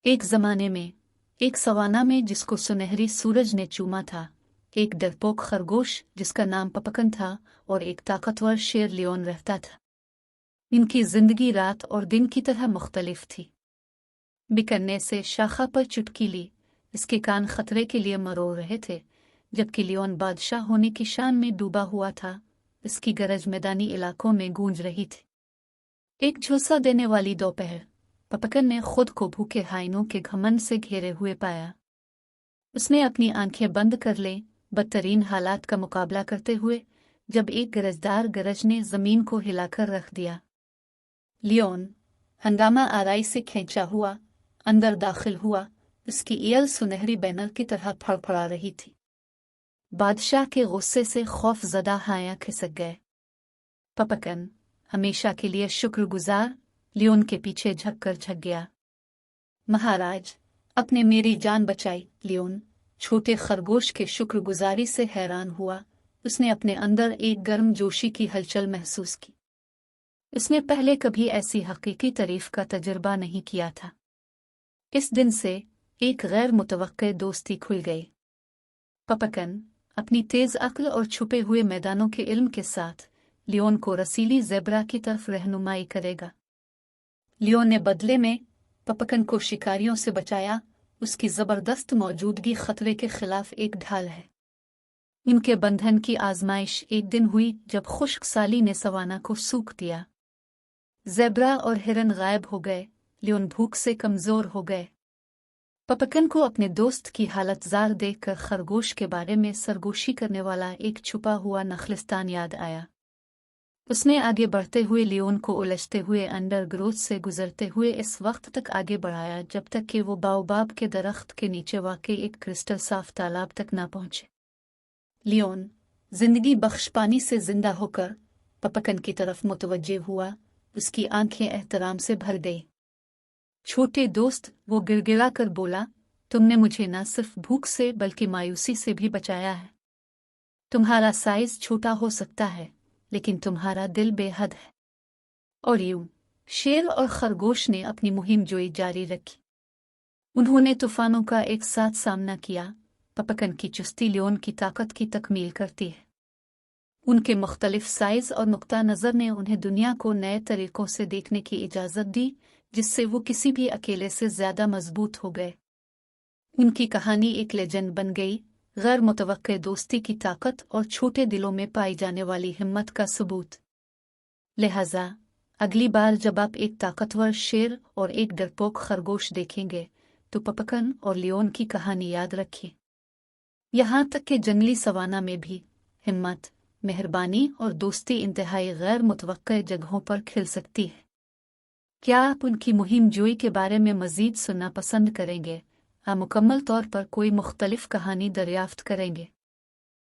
एक ज़माने में एक सवाना में जिसको सुनहरी सूरज ने चूमा था, एक डरपोक खरगोश जिसका नाम पपकन था और एक ताकतवर शेर लियोन रहता था। इनकी जिंदगी रात और दिन की तरह मुख्तलिफ थी। बिकरने से शाखा पर चुटकी ली, इसके कान खतरे के लिए मरोड़ रहे थे, जबकि लियोन बादशाह होने की शान में डूबा हुआ था। इसकी गरज मैदानी इलाकों में गूंज रही थी। एक झुलसा देने वाली दोपहर, पपकन ने खुद को भूखे हाइनों के घमंड से घेरे हुए पाया। उसने अपनी आंखें बंद कर ले, बदतरीन हालात का मुकाबला करते हुए, जब एक गरजदार गरज ने जमीन को हिलाकर रख दिया। लियोन हंगामा आराई से खींचा हुआ अंदर दाखिल हुआ। उसकी ईल सुनहरी बैनर की तरह फड़फड़ा रही थी। बादशाह के गुस्से से खौफजदा हायां खिसक गए। पपकन हमेशा के लिए शुक्रगुजार लियोन के पीछे झककर झक गया। महाराज, अपने मेरी जान बचाई। लियोन छोटे खरगोश के शुक्रगुजारी से हैरान हुआ। उसने अपने अंदर एक गर्म जोशी की हलचल महसूस की। उसने पहले कभी ऐसी हकीकी तारीफ का तजुर्बा नहीं किया था। इस दिन से एक गैर मुतवक्के दोस्ती खुल गई। पपकन अपनी तेज अक्ल और छुपे हुए मैदानों के इल्म के साथ लियोन को रसीली ज़ेब्रा की तरफ रहनुमाई करेगा। लियोन ने बदले में पपकन को शिकारियों से बचाया। उसकी ज़बरदस्त मौजूदगी खतरे के खिलाफ एक ढाल है। इनके बंधन की आजमाइश एक दिन हुई जब खुश्क साली ने सवाना को सूख दिया। ज़ेब्रा और हिरन गायब हो गए। लियोन भूख से कमज़ोर हो गए। पपकन को अपने दोस्त की हालत जार देखकर खरगोश के बारे में सरगोशी करने वाला एक छुपा हुआ नखलिस्तान याद आया। उसने आगे बढ़ते हुए लियोन को उलझते हुए अंडरग्रोथ से गुजरते हुए इस वक्त तक आगे बढ़ाया जब तक कि वो बाओबाब के दरख्त के नीचे वाक़ई एक क्रिस्टल साफ तालाब तक ना पहुंचे। लियोन जिंदगी बख्श पानी से जिंदा होकर पपकन की तरफ मुतवज्जे हुआ। उसकी आंखें एहतराम से भर गई। छोटे दोस्त, वो गिड़गिड़ा कर बोला, तुमने मुझे न सिर्फ भूख से बल्कि मायूसी से भी बचाया है। तुम्हारा साइज छोटा हो सकता है, लेकिन तुम्हारा दिल बेहद है। और यूं शेर और खरगोश ने अपनी मुहिम जोई जारी रखी। उन्होंने तूफानों का एक साथ सामना किया। पपकन की चुस्ती लियोन की ताकत की तकमील करती है। उनके मुख्तलिफ साइज और नुक्ता नज़र ने उन्हें दुनिया को नए तरीकों से देखने की इजाज़त दी, जिससे वो किसी भी अकेले से ज़्यादा मजबूत हो गए। उनकी कहानी एक लेजेंड बन गई, गैर मुतवक्के दोस्ती की ताकत और छोटे दिलों में पाई जाने वाली हिम्मत का सबूत। लिहाजा अगली बार जब आप एक ताकतवर शेर और एक डरपोक खरगोश देखेंगे, तो पपकन और लियोन की कहानी याद रखें। यहाँ तक कि जंगली सवाना में भी हिम्मत, मेहरबानी और दोस्ती इंतहाई गैर मुतवक्के जगहों पर खिल सकती है। क्या आप उनकी मुहिम जोई के बारे में मज़ीद सुनना पसंद करेंगे? आप मुकम्मल तौर पर कोई मुख्तलिफ कहानी दरियाफ्त करेंगे?